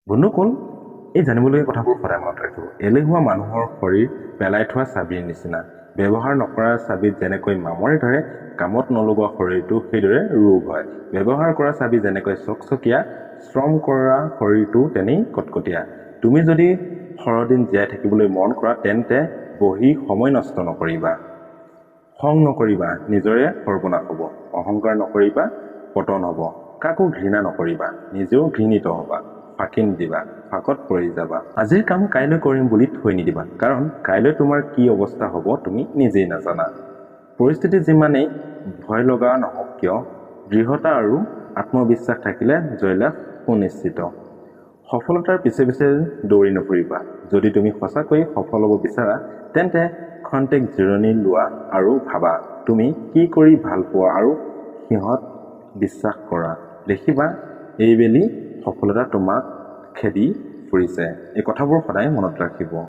বন্ধুসকল, এই জানিবলগীয়া কথাবোৰ সদায় মনত ৰাখিব। এলেহুৱা মানুহৰ শৰীৰ পেলাই থোৱা চাবিৰ নিচিনা। ব্যৱহাৰ নকৰা চাবিত যেনেকৈ মামৰে ধৰে, কামত নলগোৱা শৰীৰটো সেইদৰে ৰোগ হয়। ব্যৱহাৰ কৰা চাবি যেনেকৈ চকচকীয়া, শ্ৰম কৰা শৰীৰটো তেনেই কটকটীয়া। তুমি যদি সৰহদিন জীয়াই থাকিবলৈ মন কৰা, তেন্তে বহি সময় নষ্ট নকৰিবা। খং নকৰিবা, নিজৰে সৰ্বনাশ হ'ব। অহংকাৰ নকৰিবা, পতন হ'ব। কাকো ঘৃণা নকৰিবা, নিজেও ঘৃণিত হ'বা। ফাঁকি নিদিবা, ফাঁকত পৰি যাবা। আজিৰ কাম কাইলৈ কৰিম বুলি থৈ নিদিবা, কাৰণ কাইলৈ তোমাৰ কি অৱস্থা হ'ব তুমি নিজেই নাজানা। পৰিস্থিতি যিমানেই ভয় লগা নহওক কিয়, দৃঢ়তা আৰু আত্মবিশ্বাস থাকিলে জয়লাভ সুনিশ্চিত। সফলতাৰ পিছে পিছে দৌৰি নুফুৰিবা। যদি তুমি সঁচাকৈয়ে সফল হ'ব বিচাৰা, তেন্তে খন্তেক জিৰণি লোৱা আৰু ভাবা তুমি কি কৰি ভাল পোৱা আৰু সিহঁত বিশ্বাস কৰা। দেখিবা এইবেলি সফলতা তোমাক খেদি ফুৰিছে। এই কথাবোৰ সদায় মনত ৰাখিব।